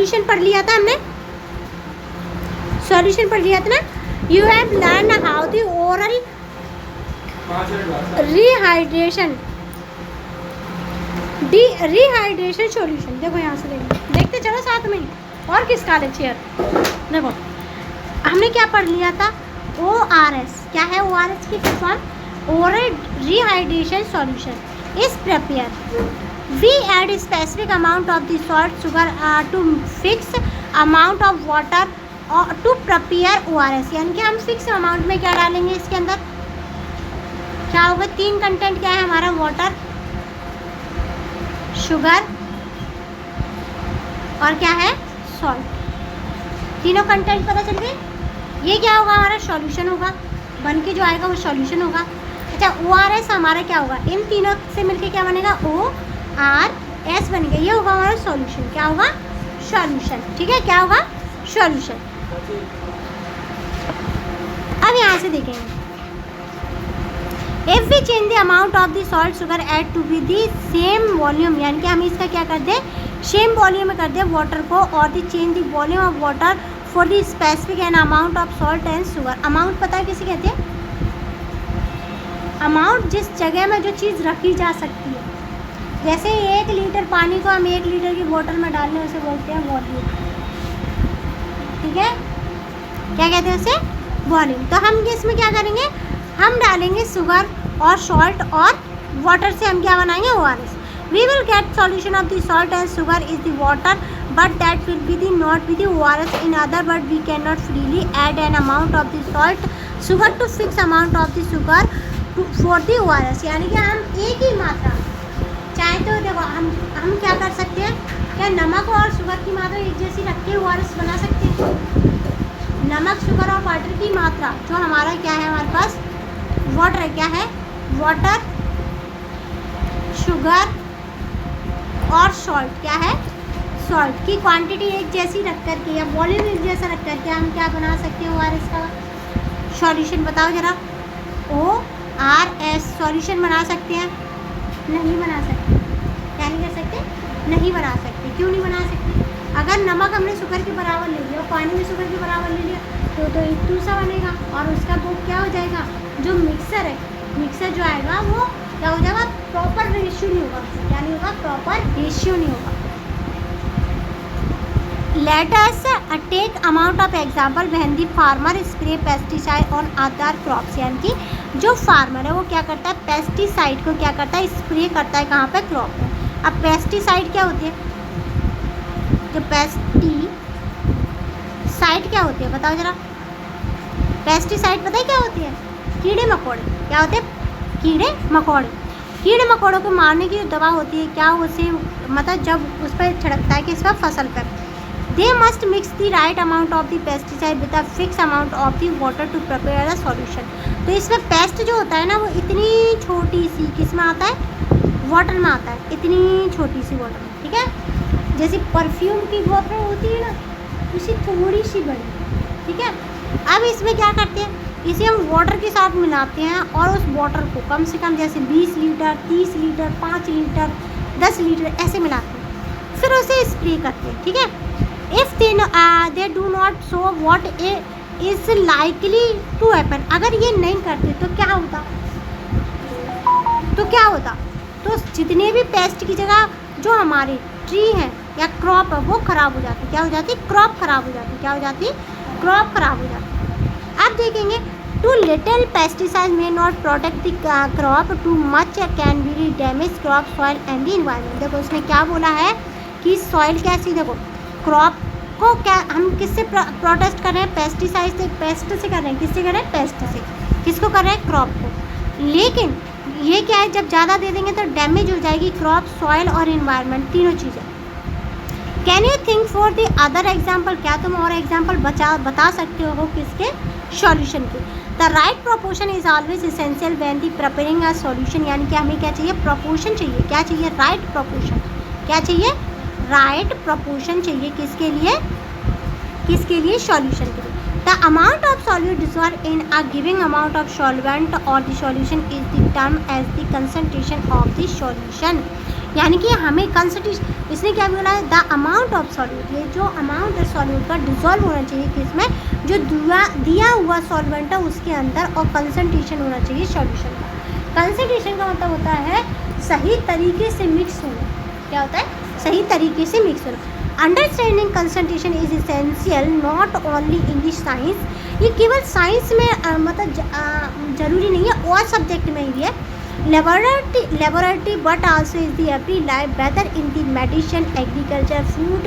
Solution पढ़ लिया था हमने, सॉल्यूशन पढ़ लिया था ना। You have learn how the oral rehydration rehydration solution. देखो यहाँ से देखते चलो साथ में। और किसका लेक्चर देखो, हमने क्या पढ़ लिया था, ORS। क्या है ORS की form? Oral rehydration solution is prepare. We add specific amount of the salt sugar to fix amount of water to prepare ORS। यानी कि हम फिक्स अमाउंट में क्या डालेंगे इसके अंदर, क्या होगा? 3 कंटेंट क्या है हमारा, वाटर, शुगर और क्या है, सॉल्ट। तीनों कंटेंट पता चल गए। ये क्या होगा, हमारा सॉल्यूशन होगा, बन के जो आएगा वो सॉल्यूशन होगा। अच्छा, ORS हमारा क्या होगा, इन तीनों से मिलके क्या बनेगा, ORS बन गया। ये होगा हमारा सॉल्यूशन। क्या होगा, सॉल्यूशन। ठीक है, क्या होगा, सॉल्यूशन। अब यहाँ से देखेंगे, if we change the amount of the salt sugar add to be the same volume, यानी कि हम इसका क्या कर दें, सेम वॉल्यूम में कर दें वाटर को, और the change the volume of water for the specific and amount of salt and sugar. Amount पता है किसे कहते हैं? अमाउंट जिस जगह में जो चीज़ रखी जा सकती है। जैसे 1 लीटर पानी को हम 1 लीटर की बोतल में डाल लें, उसे बोलते हैं वॉल्यूम। ठीक है, क्या कहते हैं उसे, वॉल्यूम। तो हम इसमें क्या करेंगे, हम डालेंगे शुगर और सॉल्ट और वाटर से हम क्या बनाएंगे, ORS। We will get solution of the salt and sugar is the water but that will be the not be the ORS। In other word we can not freely add an amount of the salt sugar to fix amount of the sugar for the ORS। यानी कि हम एक ही मात्रा, चाहे तो देखो हम क्या कर सकते हैं, क्या नमक और शुगर की मात्रा एक जैसी रख के ORS बना सकते हैं। नमक, शुगर और वाटर की मात्रा, जो हमारा क्या है, हमारे पास वाटर है, क्या है, वाटर, शुगर और सॉल्ट, क्या है, सॉल्ट की क्वांटिटी एक जैसी रख करके या वॉल्यूम एक जैसा रख करके हम क्या बना सकते हैं, ORS का सॉल्यूशन। बताओ जरा, ORS सॉल्यूशन बना सकते हैं? नहीं बना सकते। क्या नहीं कर सकते? नहीं बना सकते। क्यों नहीं बना सकते? अगर नमक हमने शुगर के बराबर ले लिया और पानी में शुगर के बराबर ले लिया तो एक दूसरा बनेगा, और उसका वो क्या हो जाएगा, जो मिक्सर है, मिक्सर जो आएगा वो क्या हो जाएगा, प्रॉपर रेशियो नहीं होगा। क्या नहीं होगा, प्रॉपर रेशियो नहीं होगा। Let us take amount of example when the farmer spray pesticide on other crops। यानी कि जो फार्मर है वो क्या करता है, पेस्टिसाइड को क्या करता है, स्प्रे करता है, कहाँ पे, क्रॉप पे। अब पेस्टिसाइड क्या होती है, जो पेस्टिसाइड क्या होती है, बताओ जरा। पेस्टिसाइड पता है क्या होती है, कीड़े मकोड़े। क्या होते हैं, कीड़े मकोड़े। कीड़े मकोड़ों को मारने की दवा होती है। क्या उसे मतलब जब उस पर छिड़कता है, किस पर, फसल पर। They must mix the right amount of the pesticide with a fixed amount of the water to prepare the solution। तो इसमें पेस्ट जो होता है ना, वो इतनी छोटी सी किस में आता है, वाटर में आता है, इतनी छोटी सी वाटर में। ठीक है, जैसे परफ्यूम की वाटर होती है ना, उसी थोड़ी सी बड़ी। ठीक है, अब इसमें क्या करते हैं, इसे हम वाटर के साथ मिलाते हैं और उस वाटर को कम से कम जैसे 20 लीटर, 30 लीटर, 5 लीटर, 10 लीटर ऐसे मिलाते हैं, फिर उसे स्प्रे करते हैं। ठीक है, if they do not show what is likely to happen। अगर ये नहीं करते तो क्या होता, तो जितने भी पेस्ट की जगह जो हमारे ट्री हैं या क्रॉप है वो ख़राब हो जाती। क्या हो जाती, क्रॉप ख़राब हो जाती। क्या हो जाती, क्रॉप ख़राब हो जाती। अब देखेंगे, टू लिटिल पेस्टिसाइड में not protect the crop, too much can be damage crop, soil and the environment. देखो उसने क्या बोला है कि सॉइल कैसी, देखो क्रॉप को क्या हम किससे प्रोटेक्ट कर रहे हैं, पेस्टिसाइड से, पेस्ट से कर रहे हैं। किससे कर रहे हैं, पेस्ट से। किसको कर रहे हैं, क्रॉप को। लेकिन ये क्या है, जब ज़्यादा दे देंगे तो डैमेज हो जाएगी क्रॉप, सॉइल और इन्वायरमेंट, तीनों चीज़ें। Can you think for the other example. क्या तुम और एग्जाम्पल बता सकते हो किसके, सॉल्यूशन के। The right proportion is always essential when the preparing a solution. यानी कि हमें क्या चाहिए, प्रोपोर्शन चाहिए। क्या चाहिए, राइट प्रोपोर्शन। क्या चाहिए, राइट प्रोपोर्शन चाहिए। किसके लिए, सॉल्यूशन के लिए। The amount of solute dissolve in a giving amount of solvent और the solution is the term as the concentration of the solution. यानी कि हमें कंसंट्रेशन, इसने क्या बोला है, द अमाउंट ऑफ सॉल्यूट, ये जो अमाउंट है सॉल्यूट का डिजॉल्व होना चाहिए किसमें, जो दिया हुआ सॉल्वेंट है उसके अंदर, और कंसंट्रेशन होना चाहिए सॉल्यूशन का। कंसंट्रेशन का मतलब होता है सही तरीके से मिक्स होना। क्या होता है? सही तरीके से मिक्स होना। Understanding concentration is essential not only in the science, ये केवल साइंस में मतलब ज़रूरी नहीं है, और सब्जेक्ट में भी है, laboratory but also is the every life whether in the medicine, agriculture, food,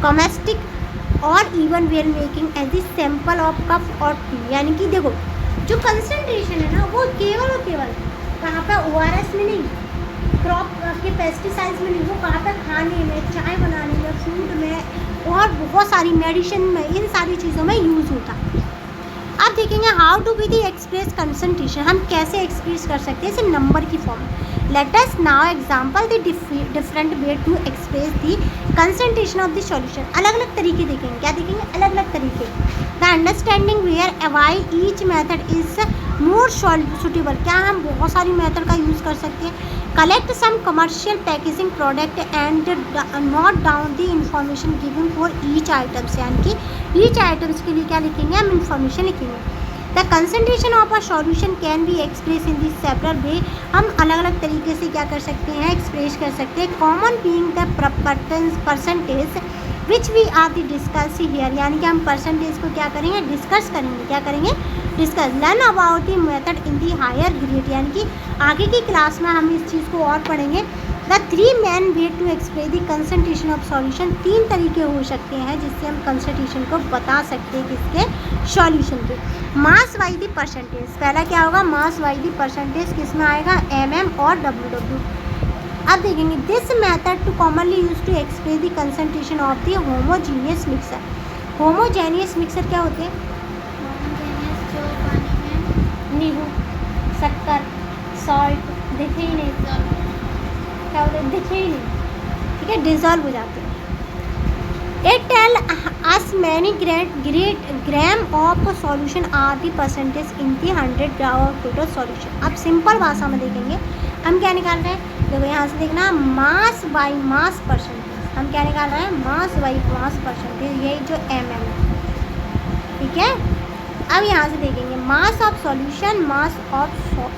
cosmetic और even well making as the sample of cup और टी। यानी कि देखो जो कंसंट्रेशन है ना वो केवल और केवल कहाँ पे, ORS में नहीं, क्रॉप के पेस्टिसाइड्स में नहीं, वो कहाँ पे, खाने में, चाय बनाने में, फूड में और बहुत सारी मेडिसिन में, इन सारी चीज़ों में यूज़ होता है। अब देखेंगे how to be the express concentration, हम कैसे एक्सप्रेस कर सकते हैं इसे नंबर की फॉर्म में। Let us now example the different way to express the concentration of the solution. अलग अलग तरीके देखेंगे, क्या देखेंगे, अलग अलग तरीके। The understanding where why each method is more suitable, क्या हम बहुत सारी मेथड का यूज़ कर सकते हैं। Collect some commercial packaging product and note down the information given for each items, यानी कि ईच आइटम्स के लिए क्या लिखेंगे, हम इंफॉर्मेशन लिखेंगे। The concentration of a solution can be express in this several way, हम अलग अलग तरीके से क्या कर सकते हैं, एक्सप्रेस कर सकते हैं। Common being the percentage which we are the discuss here, यानी कि हम परसेंटेज को क्या करेंगे, डिस्कस करेंगे, क्या करेंगे, discuss. Learn about the method in the higher grade, यानी कि आगे की क्लास में हम इस चीज़ को और पढ़ेंगे। The 3 main way to express the concentration of solution, 3 तरीके हो सकते हैं जिससे हम कंसंट्रेशन को बता सकते हैं किसके, सॉल्यूशन के। मास बाई दी परसेंटेज, पहला क्या होगा, मास बाई दी परसेंटेज किस में आएगा, MM और WW। अब देखेंगे this method to commonly use to express the concentration of the homogeneous mixer. Homogeneous mixer क्या होते हैं, जो पानी में नींबू, शक्कर, सॉल्ट, दिखे ही नहीं, क्या होते हैं, दिखे ही नहीं, ठीक है, डिजॉल्व हो जाते हैं। It tell us many gram of solution are the percentage in the 100 gram of total solution. अब सिंपल भाषा में देखेंगे हम क्या निकाल रहे हैं, देखो यहाँ से देखना मास बाई मास परसेंटेज, हम क्या निकाल रहे हैं, मास बाई मास परसेंटेज, यही जो MM है, ठीक है। अब यहाँ से देखेंगे मास ऑफ सॉल्यूशन, मास ऑफ,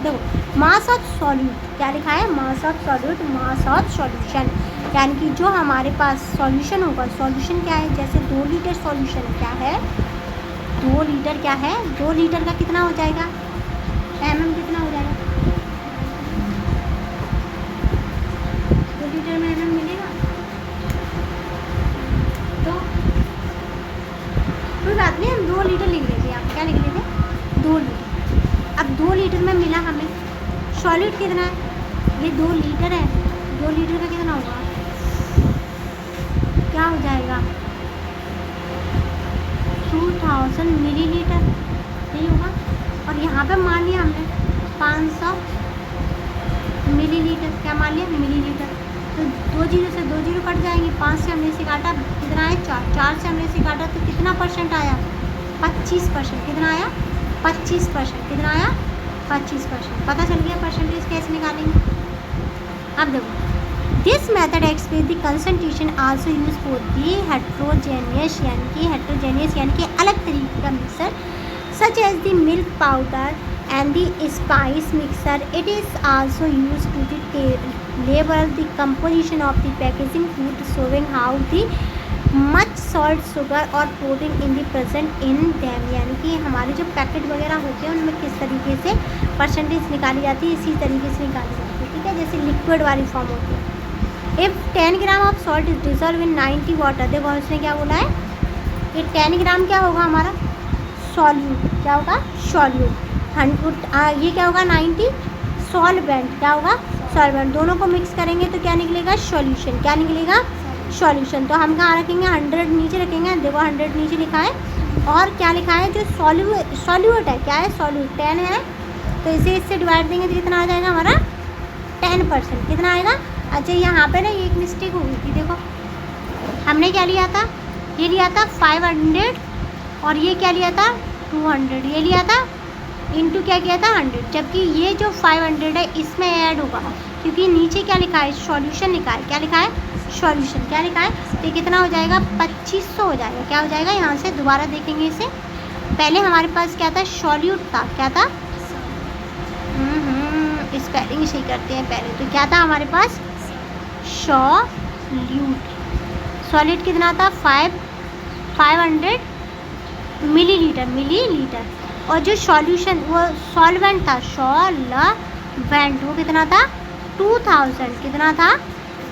देखो मास ऑफ सॉल्यूट क्या लिखा है, mass of solute, mass of solution, यानी कि जो हमारे पास सॉल्यूशन होगा, सॉल्यूशन क्या है, जैसे 2 लीटर सॉल्यूशन क्या है, 2 लीटर क्या है, 2 लीटर का कितना हो जाएगा, MM कितना हो जाएगा, 2 लीटर में MM मिलेगा, तो कोई बात नहीं, हम 2 लीटर लिख लेते हैं, आप क्या लिख लेते हैं, 2 लीटर। अब 2 लीटर में मिला हमें सॉल्यूट कितना है, ये 2 लीटर है, 2 लीटर का कितना होगा, क्या हो जाएगा, 2000 मिलीलीटर, यही होगा। और यहाँ पे मान लिया हमने 500 मिलीलीटर, क्या मान लिया, मिलीलीटर, तो 2 जीरो से 2 जीरो कट जाएंगे, 5 से हमने से काटा, कितना है, 4 से हमने से काटा, तो कितना परसेंट आया, 25%, कितना आया, 25%, कितना आया, 25%। पता चल गया परसेंटेज कैसे निकालेंगे। अब देखो this method express the concentration also use for the heterogeneous, यानी कि अलग तरीके का mixture, such as the milk powder and the spice mixture. It is also use to the label the composition of the packaging food, showing how the much salt, sugar और protein in the present in them, यानी कि हमारे जो packet वगैरह होते हैं उनमें किस तरीके से परसेंटेज निकाली जाती है, इसी तरीके से निकाली जाती है, ठीक है, जैसे लिक्विड वाली फॉर्म होती है। If 10 gram of salt is dissolve in 90 water, देखो उसने क्या बोला है कि 10 ग्राम क्या होगा हमारा सॉल्यूट, क्या होगा सॉल्यूट, 100 ये क्या होगा 90 सॉल्वेंट, क्या होगा सॉल्वेंट, दोनों को मिक्स करेंगे तो क्या निकलेगा सॉल्यूशन, क्या निकलेगा सॉल्यूशन। तो हम कहाँ रखेंगे 100 नीचे रखेंगे, देखो 100 नीचे लिखा है, और क्या लिखा है जो सॉल्यूट है, क्या है सॉल्यूट 10 है, तो इसे इससे डिवाइड देंगे तो कितना आ जाएगा हमारा 10%, कितना आएगा। अच्छा यहाँ पे ना एक मिस्टेक हो गई थी, देखो हमने क्या लिया था, ये लिया था 500 और ये क्या लिया था 200, ये लिया था इंटू क्या किया था 100, जबकि ये जो 500 है इसमें ऐड होगा, क्योंकि नीचे क्या लिखा है, सॉल्यूशन लिखा है। क्या लिखा है, सॉल्यूशन। क्या लिखा है, तो कितना हो जाएगा, 2500 हो जाएगा। क्या हो जाएगा, यहाँ से दोबारा देखेंगे इसे। पहले हमारे पास क्या था, सॉल्यूट था। क्या था, स्पेलिंग सही करते हैं पहले। तो क्या था हमारे पास, सॉल्यूट। सॉलिड कितना था, 500 मिलीलीटर। और जो सॉल्यूशन वो सॉल्वेंट था, सॉल्वेंट, वो कितना था, 2000। कितना था,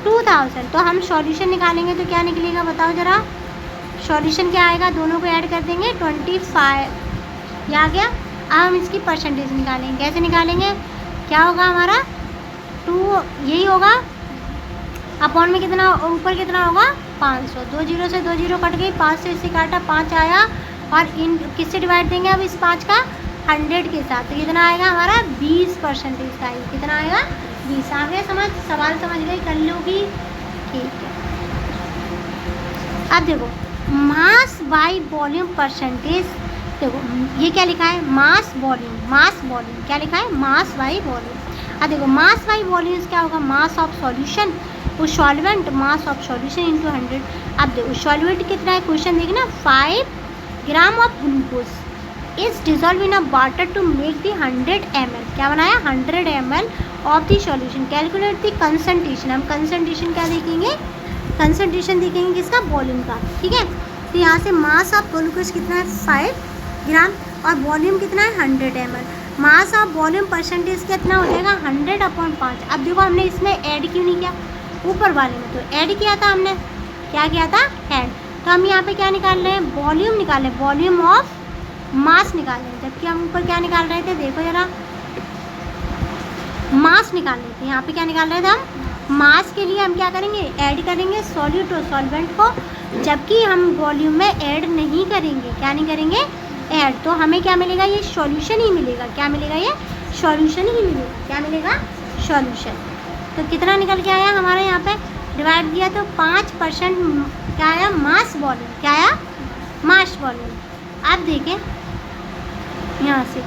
2000। तो हम सॉल्यूशन निकालेंगे तो क्या निकलेगा, बताओ ज़रा। सॉल्यूशन क्या आएगा, दोनों को ऐड कर देंगे, 25। ये आ गया। अब हम इसकी परसेंटेज निकालेंगे। कैसे निकालेंगे, क्या होगा हमारा, 2 यही होगा, अपॉन में कितना ऊपर कितना होगा, 500। 2 जीरो से 2 जीरो कट गई, 5 से इसे काटा, 5 आया। और इन किससे डिवाइड देंगे अब इस 5 का, 100 के साथ। तो कितना आएगा हमारा, 20% का आएगा। कितना आएगा, 20। आ गया समझ, सवाल समझ गए, कर लोगी, ठीक है। अब देखो, मास बाई वॉल्यूम परसेंटेज। देखो ये क्या लिखा है, मास वॉल्यूम। क्या लिखा है, मास बाई वॉल्यूम। अब देखो, मास बाई वॉल्यूम क्या होगा, मास ऑफ सॉल्यूशन, वो solvent, mass of solution into 100। अब देखो सॉल्वेंट कितना है, क्वेश्चन देखना, 5 gram of glucose is dissolve in a water to make the 100 ml। क्या बनाया, 100 ml of the solution. Calculate the concentration. हम कंसंट्रेशन क्या देखेंगे, कंसंट्रेशन देखेंगे किसका, वॉल्यूम का, ठीक है। तो यहाँ से मास ऑफ ग्लूकोज कितना है, 5 ग्राम, और वॉल्यूम कितना है, 100 ml। Mass of volume percentage कितना हो जाएगा, 100/5। अब देखो हमने इसमें ऐड क्यों नहीं किया, ऊपर वाले में तो ऐड किया था हमने। क्या किया था, ऐड। तो हम यहाँ पे क्या निकाल रहे हैं, वॉल्यूम निकाल रहे हैं, वॉल्यूम ऑफ मास निकाल रहे हैं। जबकि हम ऊपर क्या निकाल रहे थे, देखो जरा, मास निकाल रहे थे। यहाँ पे क्या निकाल रहे थे हम, मास के लिए हम क्या करेंगे, ऐड करेंगे सॉल्यूट और सॉल्वेंट को, जबकि हम वॉल्यूम में ऐड नहीं करेंगे। क्या नहीं करेंगे, ऐड। तो हमें क्या मिलेगा, ये सॉल्यूशन ही मिलेगा। क्या मिलेगा, ये सॉल्यूशन ही मिलेगा। क्या मिलेगा, सॉल्यूशन। तो कितना निकल के आया हमारा, यहाँ पे डिवाइड किया तो 5% क्या आया, मास वॉल्यूम। क्या आया, मास वॉल्यूम। अब देखें यहाँ से,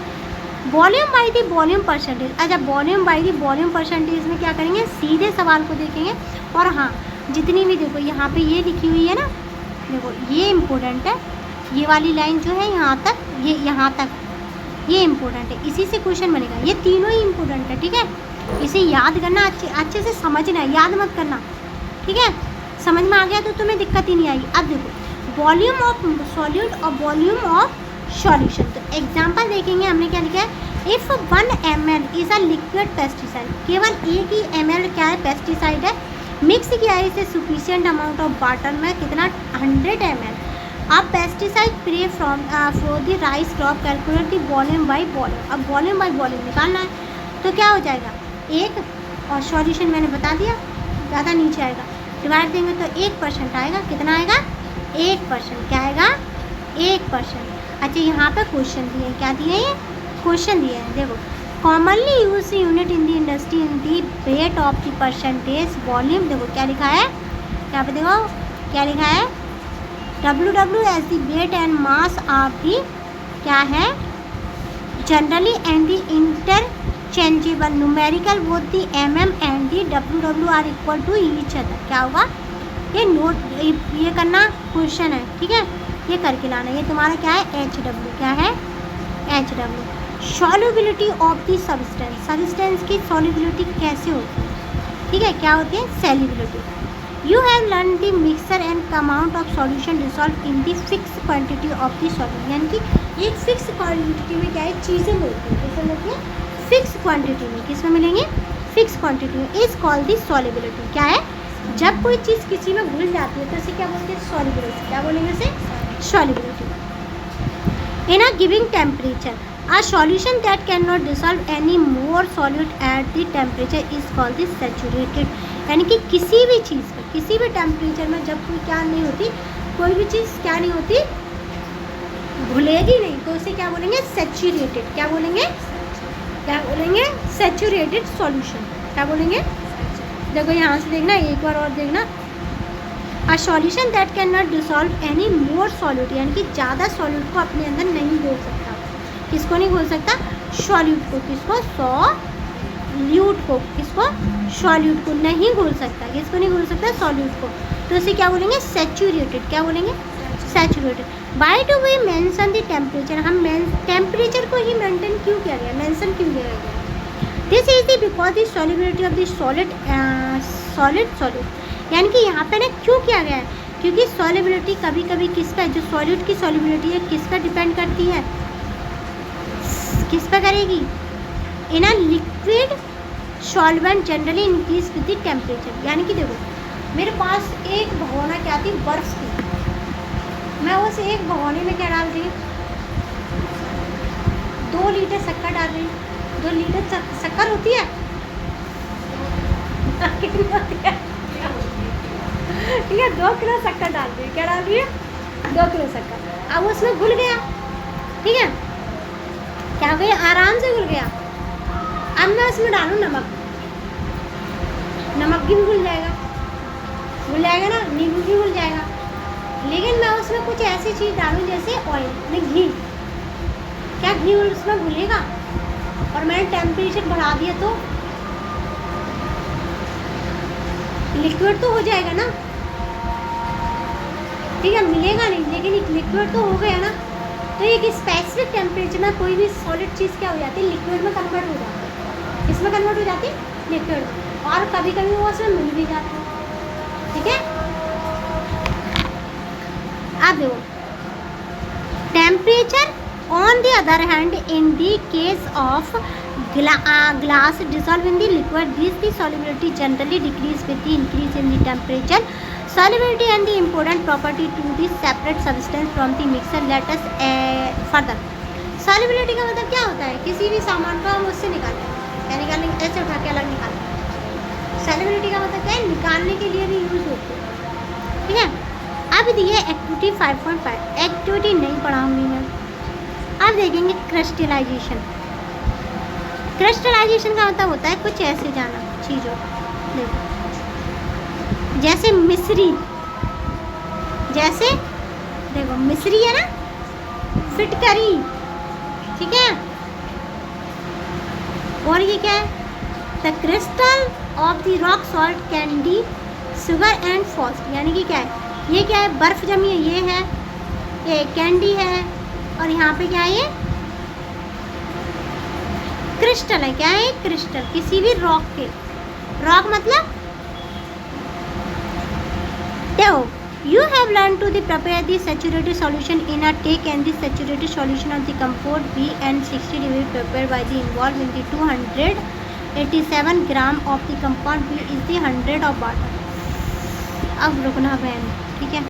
volume by the volume percentage. अच्छा, volume by the volume percentage में क्या करेंगे, सीधे सवाल को देखेंगे। और हाँ, जितनी भी देखो यहाँ पे ये लिखी हुई है ना, देखो ये इम्पोर्टेंट है, ये वाली लाइन जो है यहाँ तक, ये यहाँ तक, ये इम्पोर्टेंट है। इसी से क्वेश्चन बनेगा। ये तीनों ही इम्पोर्टेंट है, ठीक है। इसे याद करना, अच्छे से समझना, याद मत करना, ठीक है। समझ में आ गया तो तुम्हें दिक्कत ही नहीं आएगी। अब देखो, वॉल्यूम ऑफ सॉल्यूट और वॉल्यूम ऑफ सॉल्यूशन। तो एग्जांपल देखेंगे, हमने क्या लिखा है, if 1 ml is a liquid pesticide. केवल 1 ही ml क्या है, पेस्टिसाइड है। मिक्स किया है इसे सफिशिएंट अमाउंट ऑफ वाटर में, कितना, 100 ml। अब pesticide pray from for the rice crop, calculate the volume by volume. अब वॉल्यूम बाई वॉल्यूम निकालना है, तो क्या हो जाएगा, 1, और सॉल्यूशन मैंने बता दिया, ज़्यादा नीचे आएगा, डिवाइड देंगे तो 1% आएगा। कितना आएगा, 1%। क्या आएगा, 1%। अच्छा, यहाँ पे क्वेश्चन दिए हैं, क्या दिए हैं, क्वेश्चन दिए हैं। देखो, commonly use unit in the industry in the weight of the percentage volume. देखो क्या लिखा है, यहाँ पे देखो क्या लिखा है, WW as the weight and mass of the, क्या है, generally and the interchangeable numerical both the MM and the WW are equal to each other. क्या होगा, ये नोट, ये करना क्वेश्चन है, ठीक है, ये करके लाना। ये तुम्हारा क्या है, HW। क्या है, HW। Solubility of the substance. Substance की सॉल्युबिलिटी कैसे होती है, ठीक है, क्या होती है, solubility. You have learn the mixer and amount of solution dissolve in the fix quantity of the solution. यानी कि एक फिक्स क्वांटिटी में क्या है, चीज़ें मिलती हैं, कैसे मिलती है, फिक्स क्वांटिटी में। किस में मिलेंगे, फिक्स क्वांटिटी में। Is called the solubility. क्या है, जब कोई चीज़ किसी में घुल जाती है तो इसे क्या बोलते हैं, सॉल्युबिलिटी। क्या बोलेंगे इसे, solubility. In a giving temperature, a solution that cannot dissolve any more solute at the temperature is called the saturated। यानी कि किसी भी चीज़ पर, किसी भी टेम्परेचर में जब कोई क्या नहीं होती, कोई भी चीज़ क्या नहीं होती, घुलेगी नहीं, तो उसे क्या बोलेंगे, सैचुरेटेड। क्या बोलेंगे, क्या बोलेंगे, सैचुरेटेड सॉल्यूशन। क्या बोलेंगे, देखो यहाँ से देखना, एक बार और देखना। A solution that can not dissolve any more solute, यानी कि ज़्यादा सॉल्यूट को अपने अंदर नहीं घोल सकता। किसको नहीं घोल सकता, सॉल्यूट को। किसको, सॉल्यूट को, किसको, सॉल्यूट को नहीं घुल सकता, किसको नहीं घुल सकता, सॉल्यूट को, तो इसे क्या बोलेंगे, सैचुरेटेड, क्या बोलेंगे, saturated. Why do we mention the temperature, हम टेम्परेचर को ही मेंटेन क्यों किया गया, मेंशन क्यों किया गया, this is the because the solubility of the solid, यानी कि यहाँ पे ना क्यों किया गया है, क्योंकि सॉल्युबिलिटी कभी कभी किसका, जो सॉलिड की सॉल्युबिलिटी है किस पर डिपेंड करती है, किस पर करेगी, in a liquid solvent generally increase with the temperature. यानी कि देखो मेरे पास एक भगोना क्या थी, बर्फ की, मैं उस एक भगोने में क्या डाल रही, 2 लीटर शक्कर डाल रही, 2 लीटर शक्कर होती है, कितनी होती है, ठीक है, 2 किलो शक्कर डाल रही है, क्या डाल रही है, 2 किलो शक्कर। अब उसमें घुल गया, ठीक है, क्या हो गया, आराम से घुल गया। अब मैं उसमें डालूँ नमक, नमक भी घुल जाएगा, घुल जाएगा ना, नींबू भी घुल जाएगा, लेकिन मैं उसमें कुछ ऐसी चीज़ डालूँ जैसे ऑयल में घी, क्या घी उसमें घुलेगा, और मैंने टेम्परेचर बढ़ा दिया तो लिक्विड तो हो जाएगा ना, ठीक है, मिलेगा नहीं, लेकिन एक लिक्विड तो हो गया ना। तो एक स्पेसिफिक टेम्परेचर में कोई भी सॉलिड चीज़ क्या हो जाती है, लिक्विड में कन्वर्ट हो जाती है, इसमें कन्वर्ट हो जाती है, लिक्विड में, और कभी कभी वो उसमें मिल भी जाता है, ठीक है। अब देखो temperature on the other hand in the case of glass dissolve in the liquid, this the solubility generally decrease with the increase in the temperature. Solubility and the important property to the separate substance from the mixer. Let us further. Solubility का मतलब क्या होता है, किसी भी सामान को हम उससे निकालें, क्या निकालेंगे, ऐसे उठा के अलग निकालें। Solubility का मतलब क्या है, निकालने के लिए भी यूज होती है, ठीक है। अब दिए एक्टिविटी 5.5, एक्टिविटी नहीं पढ़ाऊंगी मैं। अब देखेंगे क्रिस्टलाइजेशन। क्रिस्टलाइजेशन का मतलब होता है कुछ ऐसे जाना चीज़ों, देखो जैसे मिश्री, जैसे देखो मिश्री है ना, फिटकरी, ठीक है, और ये क्या है, the crystal of the rock salt candy sugar and Frost, यानी कि क्या है, ये क्या है, बर्फ़ जमी है, ये है, ये कैंडी है, और यहाँ पे क्या है, ये क्रिस्टल है, क्या है, क्रिस्टल किसी भी रॉक के, रॉक मतलब देखो, you have learned to prepare the saturated solution in a take and the saturated solution of the compound B and 60 degree prepared by the involved in the 287 gram of the compound B is the 100 of water। अब रुकना बहन, ठीक है।